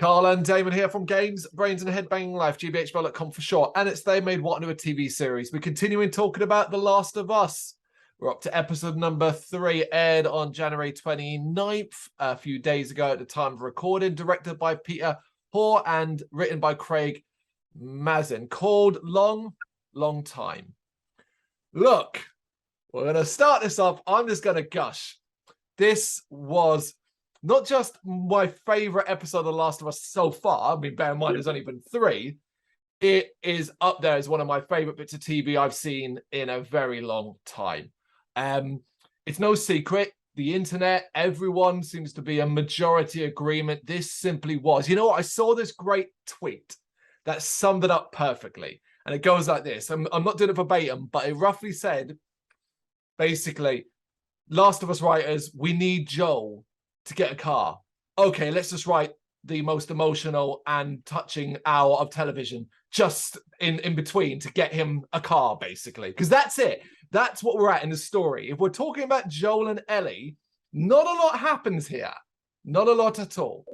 Carl and Damon here from Games, Brains and Head-Banging Life, gbhblofficial for short, and it's They Made What into a TV series. We're continuing talking about The Last of Us. We're up to episode number 3, aired on January 29th, a few days ago at the time of recording, directed by Peter Hoare and written by Craig Mazin, called Long Time. Look, we're going to start this off. I'm just going to gush. This was not just my favorite episode of The Last of Us so far. I mean, bear in mind, there's only been 3. It is up there as one of my favorite bits of TV I've seen in a very long time. It's no secret. The internet, everyone seems to be a majority agreement. This simply was. You know what? I saw this great tweet that summed it up perfectly. And it goes like this. I'm not doing it verbatim, but it roughly said, basically, Last of Us writers, we need Joel to get a car. Okay, let's just write the most emotional and touching hour of television just in between to get him a car, basically. Because that's it. That's what we're at in the story. If we're talking about Joel and Ellie, not a lot happens here. Not a lot at all.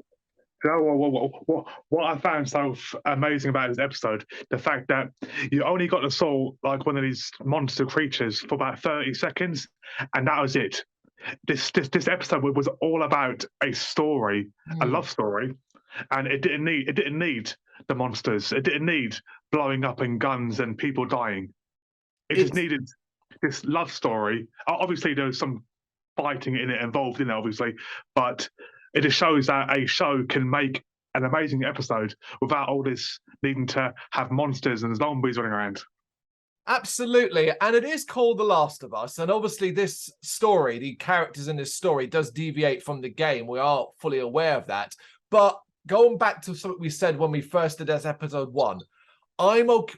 You know, what I found so amazing about this episode, the fact that you only got to saw like one of these monster creatures for about 30 seconds, and that was it. This episode was all about a story, a love story, and it didn't need the monsters. It didn't need blowing up and guns and people dying. It just needed this love story. Obviously, there was some fighting in it involved in it, obviously, but it just shows that a show can make an amazing episode without all this needing to have monsters and zombies running around. Absolutely. And it is called The Last of Us. And obviously this story, the characters in this story does deviate from the game. We are fully aware of that. But going back to something we said when we first did this episode 1,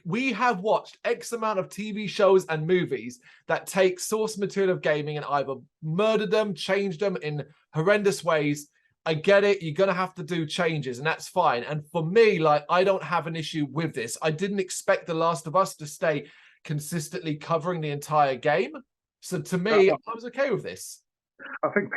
we have watched X amount of TV shows and movies that take source material of gaming and either murdered them, changed them in horrendous ways. I get it. You're going to have to do changes, and that's fine. And for me, like, I don't have an issue with this. I didn't expect The Last of Us to stay consistently covering the entire game. So to me, I was okay with this. I think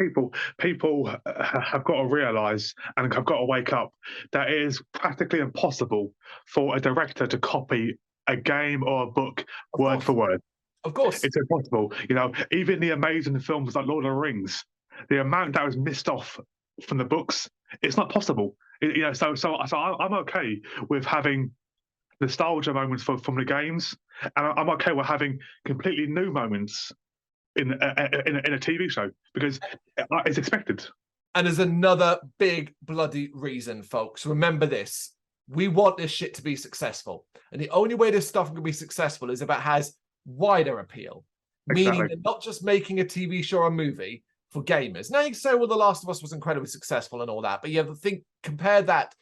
people have got to realise and have got to wake up that it is practically impossible for a director to copy a game or a book word for word. Of course. It's impossible. You know, even the amazing films like Lord of the Rings, the amount that was missed off from the books, it's not possible. You know, so I'm okay with having nostalgia moments from the games, and I'm okay with having completely new moments in a TV show because it's expected. And there's another big bloody reason, folks. Remember this. We want this shit to be successful. And the only way this stuff can be successful is if it has wider appeal. Exactly. Meaning they're not just making a TV show or a movie for gamers. Now you can say, well, The Last of Us was incredibly successful and all that, but you have to think, compare that.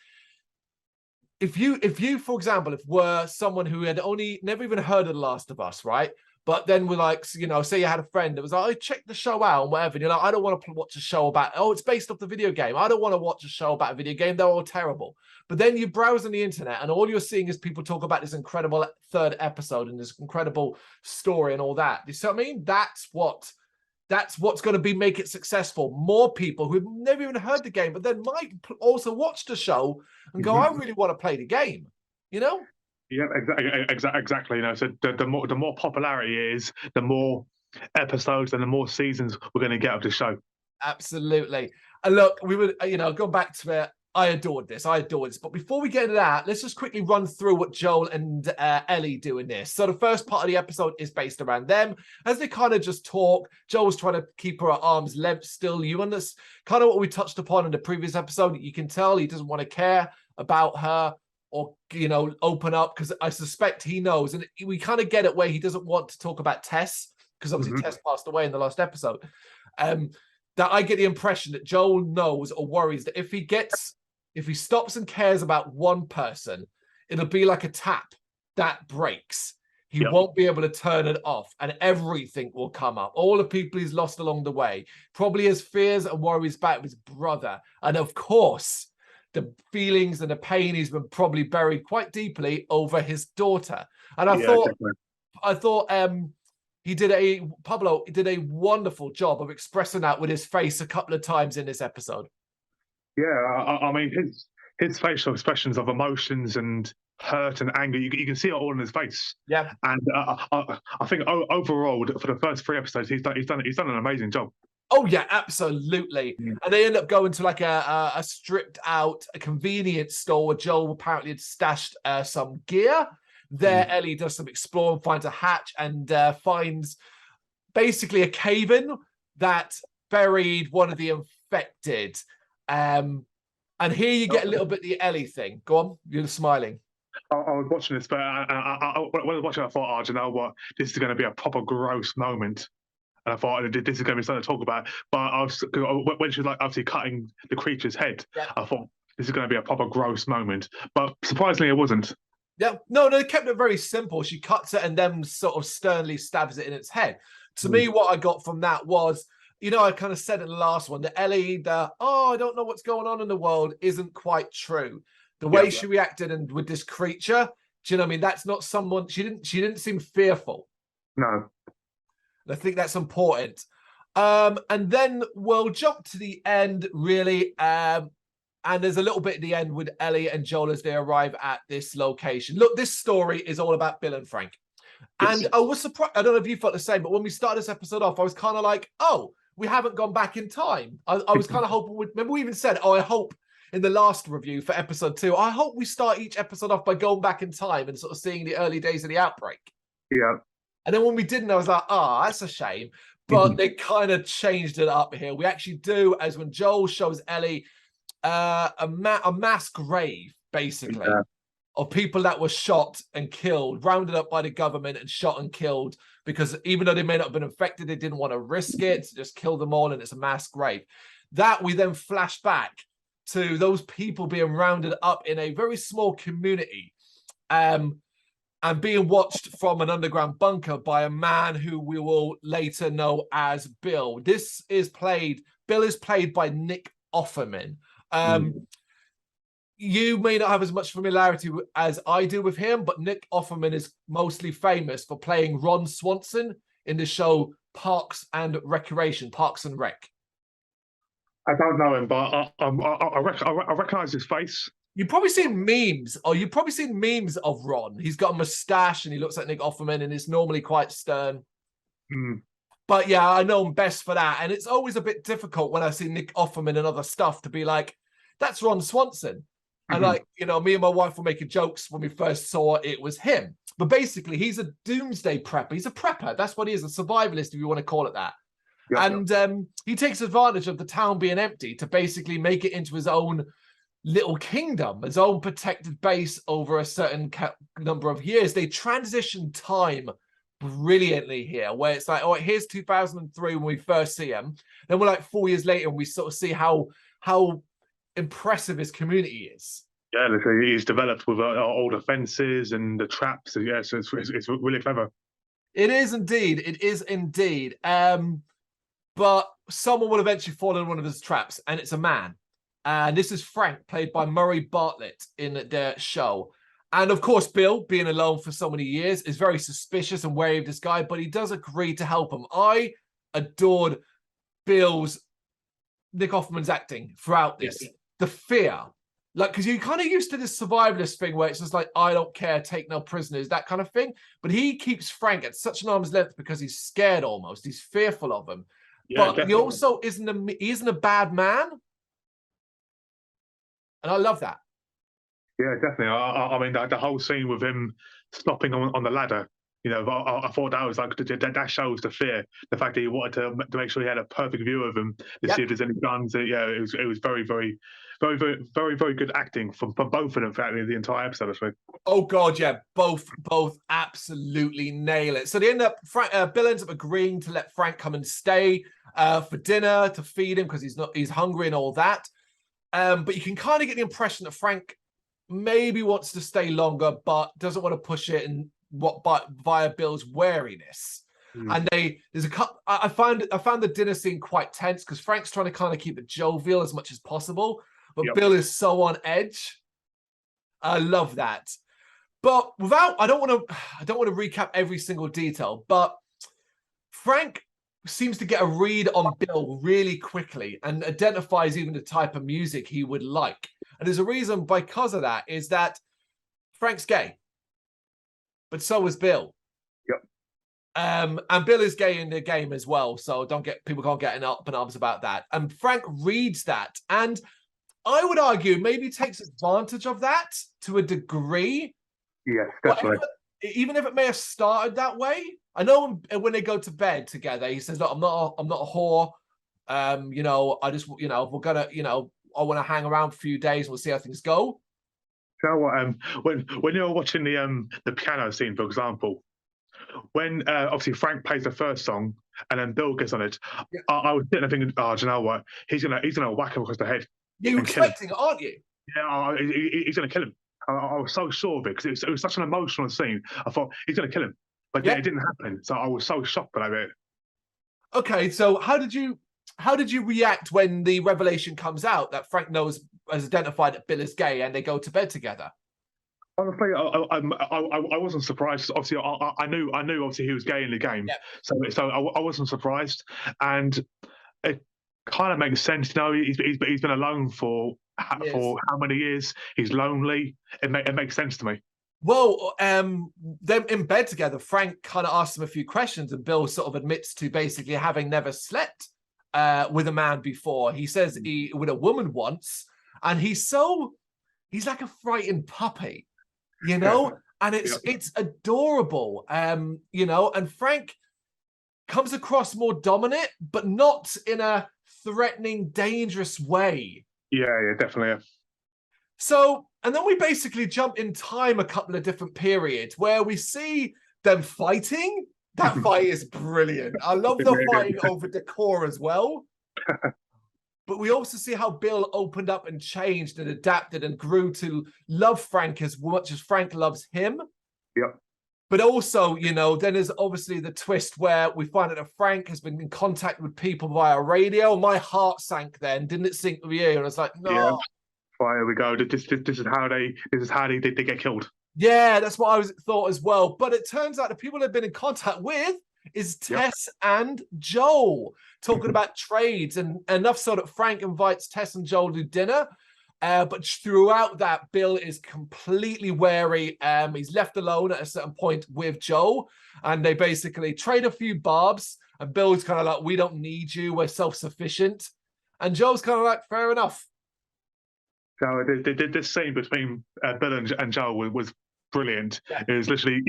If you, for example, if we're someone who had never even heard of The Last of Us, right? But then we're like, you know, say you had a friend that was like, oh, check the show out and whatever. And you're like, I don't want to watch a show about, oh, it's based off the video game. I don't want to watch a show about a video game. They're all terrible. But then you browse on the internet and all you're seeing is people talk about this incredible 3rd episode and this incredible story and all that. You see what I mean? That's what's going to make it successful. More people who've never even heard the game, but then might also watch the show and go, I really want to play the game, you know? Yeah, exactly. You know, so the more popularity is, the more episodes and the more seasons we're going to get of the show. Absolutely. And look, we would, you know, go back to it. I adored this. But before we get into that, let's just quickly run through what Joel and Ellie do in this. So the first part of the episode is based around them. As they kind of just talk, Joel's trying to keep her at arm's length still. You understand kind of what we touched upon in the previous episode. You can tell he doesn't want to care about her or, you know, open up, because I suspect he knows. And we kind of get it where he doesn't want to talk about Tess, because obviously Tess passed away in the last episode. That I get the impression that Joel knows or worries that if he stops and cares about one person, it'll be like a tap that breaks. He won't be able to turn it off, and everything will come up. All the people he's lost along the way. Probably his fears and worries about his brother. And of course, the feelings and the pain he's been probably buried quite deeply over his daughter. And I thought Pablo did a wonderful job of expressing that with his face a couple of times in this episode. Yeah, I mean, his facial expressions of emotions and hurt and anger, you can see it all in his face. Yeah. And I think overall, for the first 3 episodes, he's done an amazing job. Oh yeah, absolutely. Mm. And they end up going to like a stripped out a convenience store where Joel apparently had stashed some gear. There, Ellie does some exploring, finds a hatch, and finds basically a cave-in that buried one of the infected. And here you get a little bit of the Ellie thing. Go on, you're smiling. I was watching this, but when I was watching, I thought, oh, do you know what? This is going to be a proper gross moment. And I thought this is going to be something to talk about. But when she was like obviously cutting the creature's head, Yeah. I thought this is going to be a proper gross moment. But surprisingly, it wasn't. Yeah, no, they kept it very simple. She cuts it and then sort of sternly stabs it in its head. To me, what I got from that was, you know, I kind of said in the last one that Ellie, I don't know what's going on in the world, isn't quite true. The way she reacted and with this creature, do you know what I mean? That's not someone, she didn't seem fearful. No. And I think that's important. And then we'll jump to the end, really. And there's a little bit at the end with Ellie and Joel as they arrive at this location. Look, this story is all about Bill and Frank. Yes. And I was surprised. I don't know if you felt the same, but when we started this episode off, I was kind of like, oh, we haven't gone back in time. I was kind of hoping, remember we even said, I hope in the last review for episode 2, I hope we start each episode off by going back in time and sort of seeing the early days of the outbreak. Yeah. And then when we didn't, I was like, that's a shame. But they kind of changed it up here. We actually do, as when Joel shows Ellie a mass grave, basically, of people that were shot and killed, rounded up by the government and shot and killed, because even though they may not have been infected, they didn't want to risk it, so just kill them all, and it's a mass grave. That we then flash back to those people being rounded up in a very small community, and being watched from an underground bunker by a man who we will later know as Bill. Bill is played by Nick Offerman. You may not have as much familiarity as I do with him, but Nick Offerman is mostly famous for playing Ron Swanson in the show Parks and Rec. I don't know him, but I recognize his face. You've probably seen memes, of Ron. He's got a mustache and he looks like Nick Offerman and is normally quite stern. But yeah, I know him best for that. And it's always a bit difficult when I see Nick Offerman and other stuff to be like, that's Ron Swanson. And like, you know, me and my wife were making jokes when we first saw it was him. But basically, he's a doomsday prepper. He's a prepper. That's what he is, a survivalist, if you want to call it that. And he takes advantage of the town being empty to basically make it into his own little kingdom, his own protected base over a certain number of years. They transition time brilliantly here, where it's like, oh, here's 2003 when we first see him. Then we're like 4 years later and we sort of see how impressive his community is. Yeah, he's developed with all the fences and the traps. Yeah, so it's really clever. It is indeed. It is indeed. But someone will eventually fall in one of his traps, and it's a man. And this is Frank, played by Murray Bartlett in the show. And of course, Bill, being alone for so many years, is very suspicious and wary of this guy, but he does agree to help him. I adored Nick Offerman's acting throughout this. Yes. The fear. Like, because you're kind of used to this survivalist thing where it's just like, I don't care, take no prisoners, that kind of thing. But he keeps Frank at such an arm's length because he's scared almost. He's fearful of him. Yeah, but definitely. He also isn't a bad man. And I love that. Yeah, definitely. I mean, the whole scene with him stopping on the ladder, you know, I thought that was like, that shows the fear. The fact that he wanted to make sure he had a perfect view of him to see if there's any guns. Yeah, it was very, very, very, very, very, very good acting from both of them throughout the entire episode, I think. Oh God, yeah, both absolutely nail it. So they end up, Bill ends up agreeing to let Frank come and stay for dinner to feed him because he's hungry and all that. But you can kind of get the impression that Frank maybe wants to stay longer, but doesn't want to push it and via Bill's wariness. And there's a couple. I found the dinner scene quite tense because Frank's trying to kind of keep it jovial as much as possible, but Bill is so on edge. I love that. But I don't want to recap every single detail, but Frank seems to get a read on Bill really quickly and identifies even the type of music he would like. And there's a reason because of that, is that Frank's gay, but so is Bill. Yep. And Bill is gay in the game as well, so people can't get up in arms about that. And Frank reads that, and I would argue maybe takes advantage of that to a degree. Yes, definitely. Even if it may have started that way. I know when they go to bed together, he says, "Look, I'm not a whore. You know, I just, you know, we're gonna, you know, I want to hang around for a few days. We'll see how things go." You know what? When you're watching the piano scene, for example, when obviously Frank plays the first song and then Bill gets on it, Yeah. I was sitting there thinking, "Oh, do you know what? He's gonna whack him across the head." Yeah, you're expecting it, aren't you? Yeah, he's gonna kill him. I was so sure of it because it was such an emotional scene. I thought he's gonna kill him, but then it didn't happen. So I was so shocked by it. Okay, so how did you react when the revelation comes out that Frank has identified that Bill is gay and they go to bed together? Honestly, I wasn't surprised. Obviously, I knew obviously he was gay in the game, so I wasn't surprised, and it kind of makes sense. You know, he's been alone for how many years? He's lonely. It makes sense to me. Well, them in bed together, Frank kind of asks him a few questions, and Bill sort of admits to basically having never slept with a man before. He says he with a woman once, and he's like a frightened puppy, you know, and it's adorable, you know, and Frank comes across more dominant, but not in a threatening, dangerous way. Yeah, definitely. So, and then we basically jump in time a couple of different periods where we see them fighting. That fight is brilliant. I love the fighting over decor as well. But we also see how Bill opened up and changed and adapted and grew to love Frank as much as Frank loves him. Yep. But also, you know, then there's obviously the twist where we find out that Frank has been in contact with people via radio. My heart sank then, didn't it sink with you? And I was like, no. Yeah. Here we go. This is how they get killed. Yeah, that's what I thought as well. But it turns out the people they've been in contact with is Tess and Joel, talking about trades, and enough so that Frank invites Tess and Joel to dinner. But throughout that, Bill is completely wary. He's left alone at a certain point with Joel, and they basically trade a few barbs. And Bill's kind of like, "We don't need you. We're self-sufficient." And Joel's kind of like, "Fair enough." So this scene between Bill and Joel was brilliant. It was literally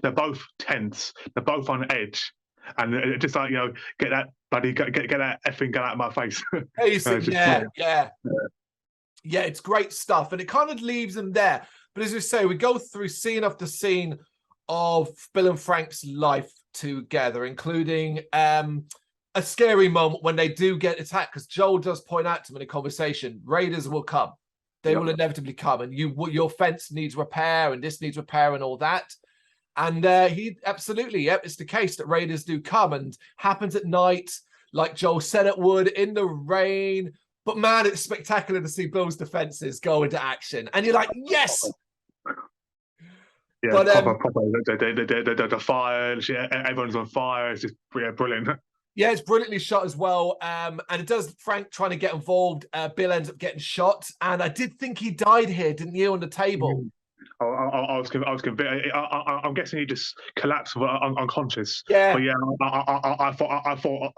they're both tense, they're both on edge, and it just like, you know, get that effing gun out of my face. Yeah, it's great stuff, and it kind of leaves them there. But as we say, we go through scene after scene of Bill and Frank's life together, including a scary moment when they do get attacked, because Joel does point out to them in a conversation, raiders will come. They will inevitably come, and your fence needs repair, and this needs repair, and all that. And he absolutely, it's the case that raiders do come, and happens at night, like Joel said it would, in the rain. But man, it's spectacular to see Bill's defenses go into action, and you're like, yes. Yeah, but the fire, everyone's on fire. It's just brilliant. Yeah, it's brilliantly shot as well. And it does Frank trying to get involved. Bill ends up getting shot. And I did think he died here, didn't you, on the table? I was convinced. I'm guessing he just collapsed unconscious. Yeah. But yeah, I thought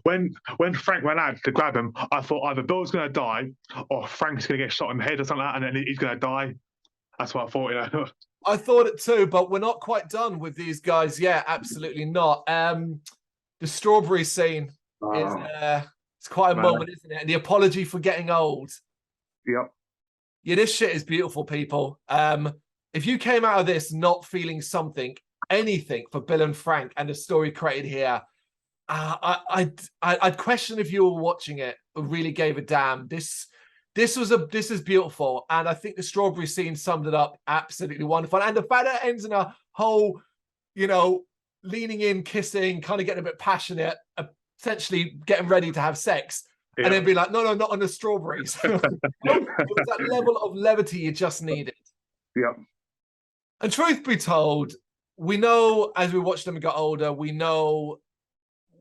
when Frank ran out to grab him, I thought either Bill's going to die or Frank's going to get shot in the head or something like that, and then he's going to die. That's what I thought, you know. I thought it too, but we're not quite done with these guys. Yeah, absolutely not. The strawberry scene is it's quite a moment, isn't it? And the apology for getting old. Yep. Yeah, this shit is beautiful, people. If you came out of this not feeling anything for Bill and Frank and the story created here, I'd question if you were watching it or really gave a damn. This is beautiful, and I think the strawberry scene summed it up absolutely wonderful. And the fact that it ends in a whole, you know, leaning in, kissing, kind of getting a bit passionate, essentially getting ready to have sex. Yeah. And then be like, no, not on the strawberries. It was that level of levity you just needed. Yeah. And truth be told, we know as we watch them get older, we know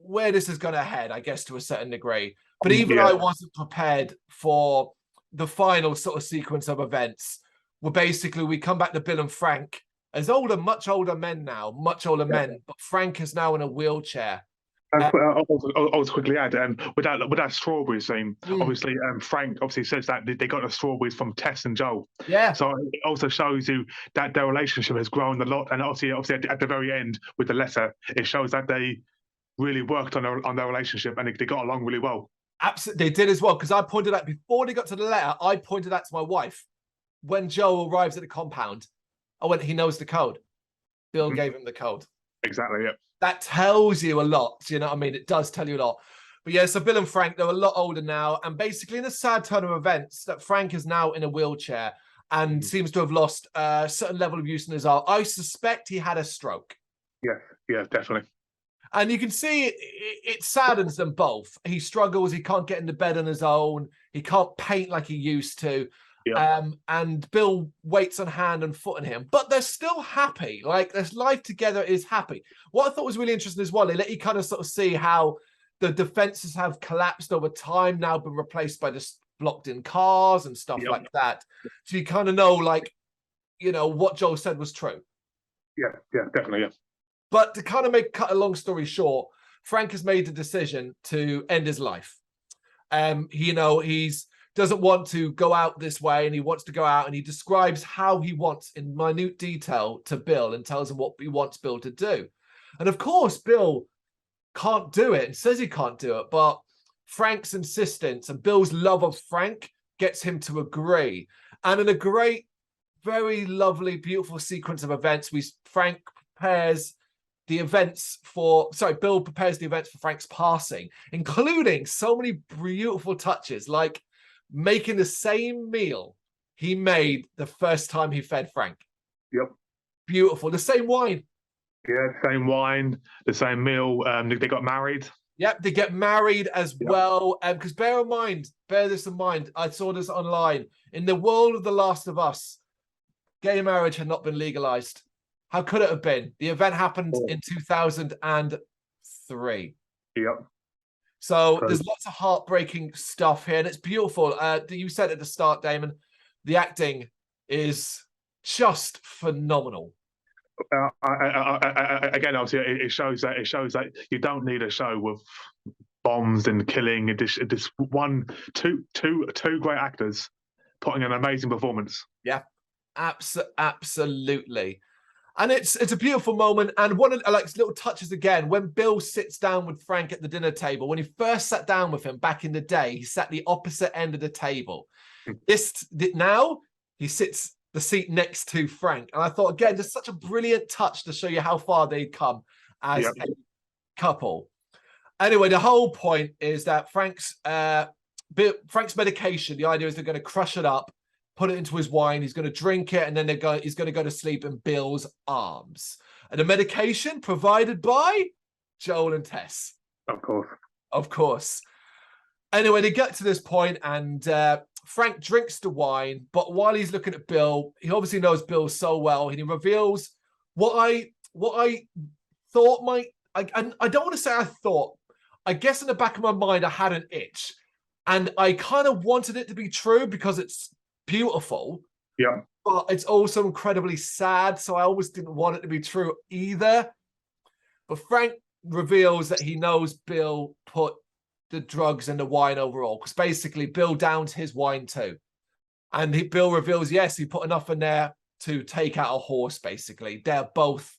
where this is going to head, I guess, to a certain degree. But even I wasn't prepared for the final sort of sequence of events, where basically we come back to Bill and Frank as older, much older men now, much older men, but Frank is now in a wheelchair. I'll also quickly add, with that strawberry scene, obviously, Frank obviously says that they got the strawberries from Tess and Joel. Yeah. So it also shows you that their relationship has grown a lot, and obviously at the very end with the letter, it shows that they really worked on their relationship and they got along really well. Absolutely, they did as well, because I pointed out before they got to the letter, I pointed out to my wife when Joel arrives at the compound. I went, he knows the code. Bill gave him the code. Exactly, yeah. That tells you a lot. You know what I mean? It does tell you a lot. But yeah, so Bill and Frank, they're a lot older now. And basically in a sad turn of events, that Frank is now in a wheelchair and seems to have lost a certain level of use in his arm. I suspect he had a stroke. Yeah, definitely. And you can see it saddens them both. He struggles. He can't get into bed on his own. He can't paint like he used to. And Bill waits on hand and foot on him, but they're still happy. Like, their life together is happy. What I thought was really interesting as well, they let you kind of sort of see how the defenses have collapsed over time, now been replaced by just blocked in cars and stuff like that. So you kind of know, like, you know, what Joel said was true. Yeah, definitely, yeah. But to kind of cut a long story short, Frank has made the decision to end his life. He's doesn't want to go out this way, and he wants to go out, and he describes how he wants in minute detail to Bill and tells him what he wants Bill to do. And of course, Bill can't do it and says he can't do it, but Frank's insistence and Bill's love of Frank gets him to agree. And in a great, very lovely, beautiful sequence of events, Bill prepares the events for Frank's passing, including so many beautiful touches, like making the same meal he made the first time he fed Frank. Yep. Beautiful. The same wine. Yeah, same wine, the same meal. They got married. Yep, they get married as well. Because bear this in mind, I saw this online. In the world of The Last of Us, gay marriage had not been legalized. How could it have been? The event happened in 2003. Yep. So there's lots of heartbreaking stuff here, and it's beautiful. You said at the start, Damon, the acting is just phenomenal. Again, obviously, it shows that you don't need a show with bombs and killing. This two great actors putting an amazing performance. Yeah, absolutely. And it's a beautiful moment. And one of little touches again, when Bill sits down with Frank at the dinner table, when he first sat down with him back in the day, he sat the opposite end of the table. Now he sits the seat next to Frank. And I thought, again, just such a brilliant touch to show you how far they'd come as a couple. Anyway, the whole point is that Frank's medication, the idea is they're going to crush it up, put it into his wine, he's going to drink it, and then he's going to go to sleep in Bill's arms. And the medication provided by Joel and Tess. Of course. Anyway, they get to this point, and Frank drinks the wine, but while he's looking at Bill, he obviously knows Bill so well, and he reveals what I thought I don't want to say I thought. I guess in the back of my mind, I had an itch, and I kind of wanted it to be true because it's beautiful. Yeah. But it's also incredibly sad, so I always didn't want it to be true either. But Frank reveals that he knows Bill put the drugs in the wine overall, because basically Bill downs his wine too. And Bill reveals, yes, he put enough in there to take out a horse, basically. They're both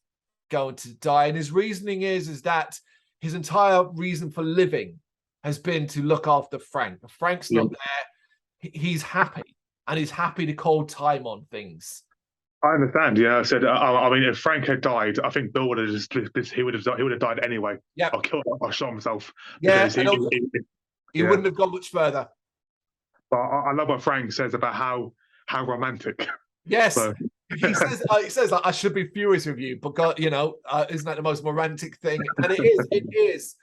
going to die. And his reasoning is that his entire reason for living has been to look after Frank. If Frank's not there, he's happy. And he's happy to call time on things. I understand. Yeah, I said. I mean, if Frank had died, I think Bill would have he would have died anyway. Yeah, or shot himself. Yeah, he wouldn't have gone much further. But I love what Frank says about how romantic. Yes, so. he says like, I should be furious with you, but God, isn't that the most romantic thing? And it is. It is.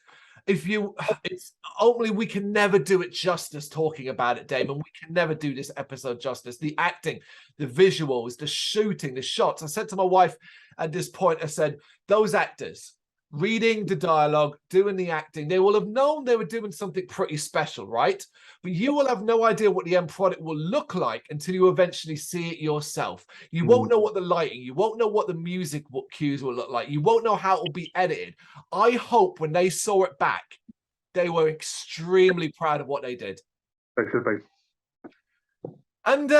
It's ultimately, we can never do it justice talking about it, Damon. We can never do this episode justice. The acting, the visuals, the shooting, the shots. I said to my wife at this point, I said, those actors reading the dialogue, doing the acting. They will have known they were doing something pretty special, right? But you will have no idea what the end product will look like until you eventually see it yourself. You won't know what the lighting, you won't know what the music cues will look like. You won't know how it will be edited. I hope when they saw it back, they were extremely proud of what they did. They should be. And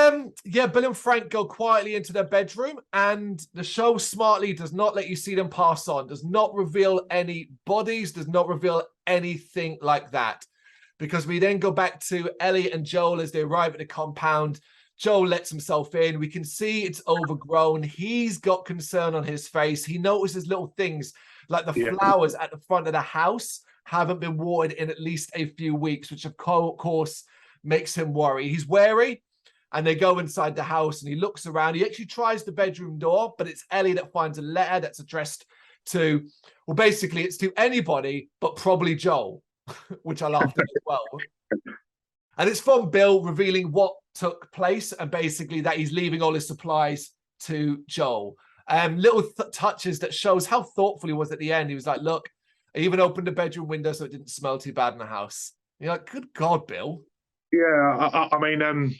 yeah, Bill and Frank go quietly into their bedroom, and the show smartly does not let you see them pass on, does not reveal any bodies, does not reveal anything like that. Because we then go back to Ellie and Joel as they arrive at the compound. Joel lets himself in. We can see it's overgrown. He's got concern on his face. He notices little things like the flowers at the front of the house haven't been watered in at least a few weeks, which of course makes him worry. He's wary. And they go inside the house and he looks around. He actually tries the bedroom door, but it's Ellie that finds a letter that's addressed to, well, basically it's to anybody, but probably Joel, which I laughed at as well. And it's from Bill revealing what took place and basically that he's leaving all his supplies to Joel. Little touches that shows how thoughtful he was at the end. He was like, look, I even opened the bedroom window so it didn't smell too bad in the house. You're like, good God, Bill. Yeah, I mean,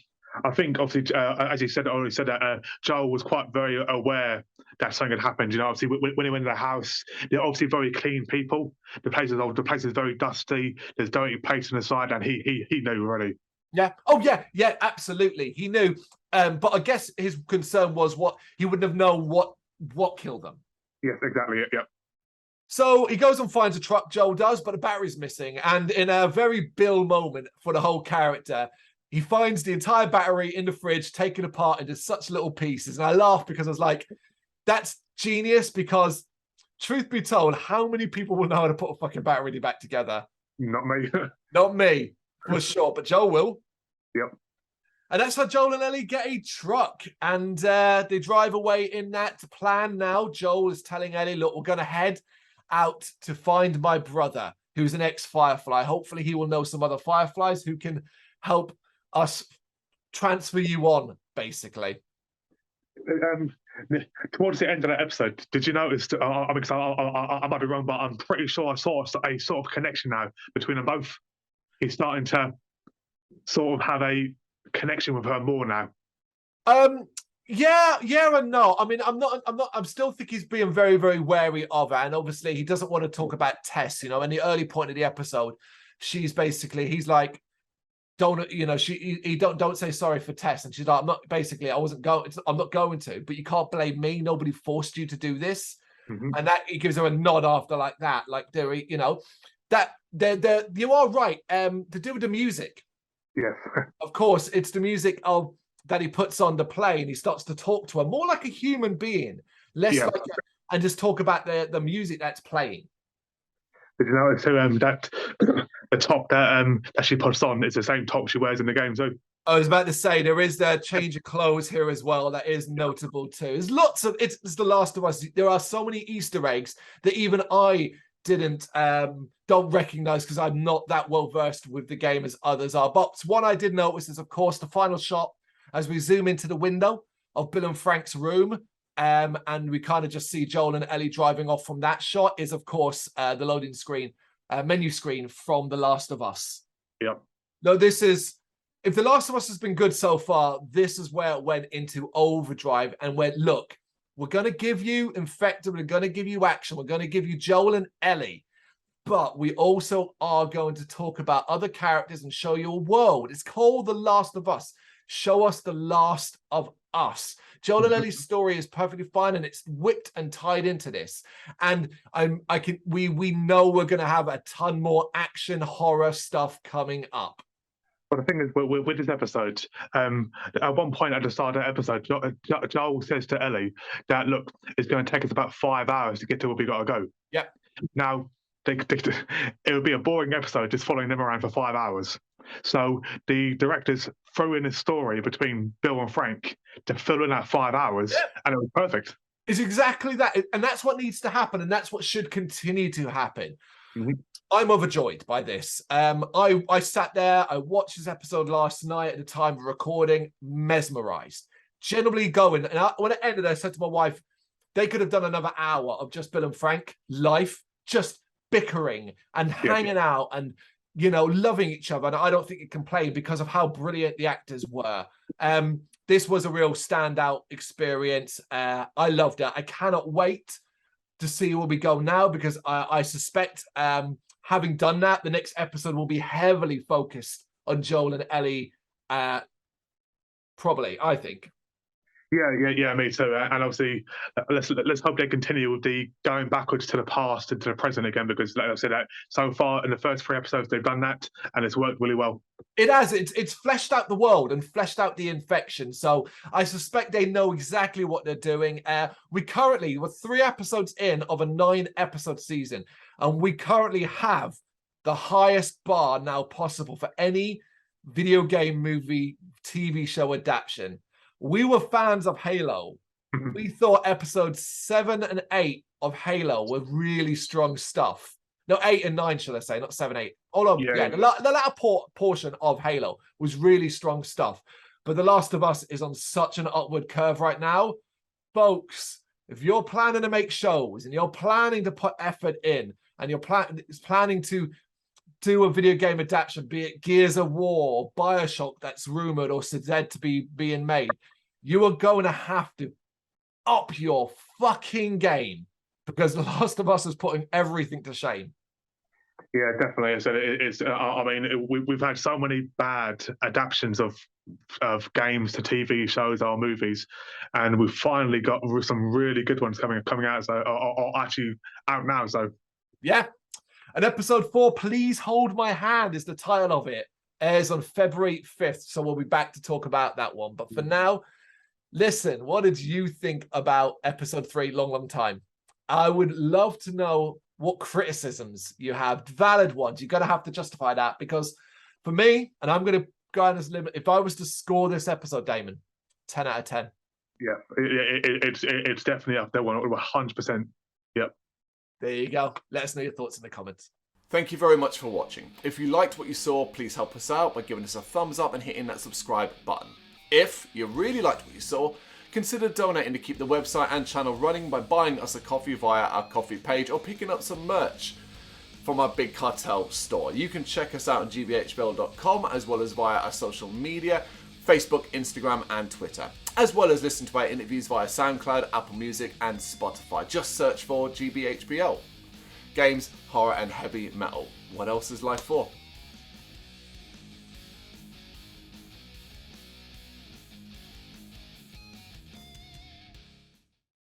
I think obviously, as you said, already said that Joel was quite very aware that something had happened. You know, obviously when he went to the house, they're obviously very clean people. The place is very dusty. There's dirty plates on the side, and he knew already. Yeah. Oh yeah, absolutely. He knew. But I guess his concern was what he wouldn't have known what killed them. Yes, exactly. Yeah. So he goes and finds a truck. Joel does, but the battery's missing. And in a very Bill moment for the whole character, he finds the entire battery in the fridge, taken apart into such little pieces. And I laugh because I was like, that's genius, because truth be told, how many people will know how to put a fucking battery back together? Not me. Not me, for sure, but Joel will. Yep. And that's how Joel and Ellie get a truck. And they drive away in that plan now. Joel is telling Ellie, look, we're going to head out to find my brother, who's an ex-Firefly. Hopefully he will know some other Fireflies who can help us transfer you on, basically. Towards the end of that episode, did you notice? I might be wrong, but I'm pretty sure I saw a sort of connection now between them both. He's starting to sort of have a connection with her more now. Yeah and no. I mean, I'm still think he's being very, very wary of her. And obviously he doesn't want to talk about Tess, you know, in the early point of the episode, he's like, don't say sorry for Tess. And she's like, I'm not going to, but you can't blame me. Nobody forced you to do this. Mm-hmm. And that he gives her a nod after like that. Like there, you know, that you are right. To do with the music. Yes. Of course, it's the music that he puts on the play, and he starts to talk to her more like a human being, less like and just talk about the music that's playing. Did you notice that the top that she puts on is the same top she wears in the game too? I was about to say there is a change of clothes here as well that is notable too. There's lots of it's The Last of Us. There are so many Easter eggs that even I don't recognize because I'm not that well versed with the game as others are. But one I did notice is, of course, the final shot as we zoom into the window of Bill and Frank's room. And we kind of just see Joel and Ellie driving off from that shot is, of course, the loading screen, menu screen from The Last of Us. Yep. No, if The Last of Us has been good so far, this is where it went into overdrive and went, look, we're going to give you Infected, we're going to give you action, we're going to give you Joel and Ellie, but we also are going to talk about other characters and show you a world. It's called The Last of Us. Show us The Last of Us. Joel and Ellie's story is perfectly fine, and it's whipped and tied into this. And we know we're going to have a ton more action horror stuff coming up. But the thing is, with this episode, at one point at the start of the episode, Joel says to Ellie that, look, it's going to take us about 5 hours to get to where we got to go. Yep. Now, it would be a boring episode just following them around for 5 hours. So the directors threw in a story between Bill and Frank to fill in that 5 hours, and it was perfect. It's exactly that. And that's what needs to happen, and that's what should continue to happen. Mm-hmm. I'm overjoyed by this. I sat there, I watched this episode last night at the time of recording, mesmerized. Generally going, and when it ended, I said to my wife, they could have done another hour of just Bill and Frank life, just bickering and hanging out and, you know, loving each other. And I don't think it complained because of how brilliant the actors were. This was a real standout experience. I loved it. I cannot wait to see where we go now, because I suspect, having done that, the next episode will be heavily focused on Joel and Ellie. Probably, I think. Yeah, me too. And obviously, let's hope they continue with the going backwards to the past and to the present again, because like I said, so far in the first 3 episodes they've done that, and it's worked really well. It has. It's fleshed out the world and fleshed out the infection. So I suspect they know exactly what they're doing. We're 3 episodes in of a 9-episode season, and we currently have the highest bar now possible for any video game, movie, TV show adaptation. We were fans of Halo. We thought episodes 7 and 8 of Halo were really strong stuff. No, 8 and 9, should I say, not 7, 8. Although, the latter portion of Halo was really strong stuff. But The Last of Us is on such an upward curve right now. Folks, if you're planning to make shows and you're planning to put effort in, and you're planning to do a video game adaptation, be it Gears of War, Bioshock that's rumored or said to be being made, you are going to have to up your fucking game, because The Last of Us is putting everything to shame. Yeah, definitely. I said it's. I mean, we've had so many bad adaptions of games to TV shows or movies, and we've finally got some really good ones coming out. So, or actually out now. So, yeah. And episode 4, Please Hold My Hand, is the title of it. Airs on February 5th. So we'll be back to talk about that one. But for now, listen, what did you think about episode 3, Long Time? I would love to know what criticisms you have, valid ones. You're going to have to justify that, because for me, and I'm going to go on this limit, if I was to score this episode, Damon, 10 out of 10. Yeah, it's definitely up there, 100%. Yep. There you go. Let us know your thoughts in the comments. Thank you very much for watching. If you liked what you saw, please help us out by giving us a thumbs up and hitting that subscribe button. If you really liked what you saw, consider donating to keep the website and channel running by buying us a coffee via our coffee page or picking up some merch from our Big Cartel store. You can check us out on gbhbl.com, as well as via our social media, Facebook, Instagram and Twitter, as well as listen to our interviews via SoundCloud, Apple Music and Spotify. Just search for GBHBL. Games, horror and heavy metal. What else is life for?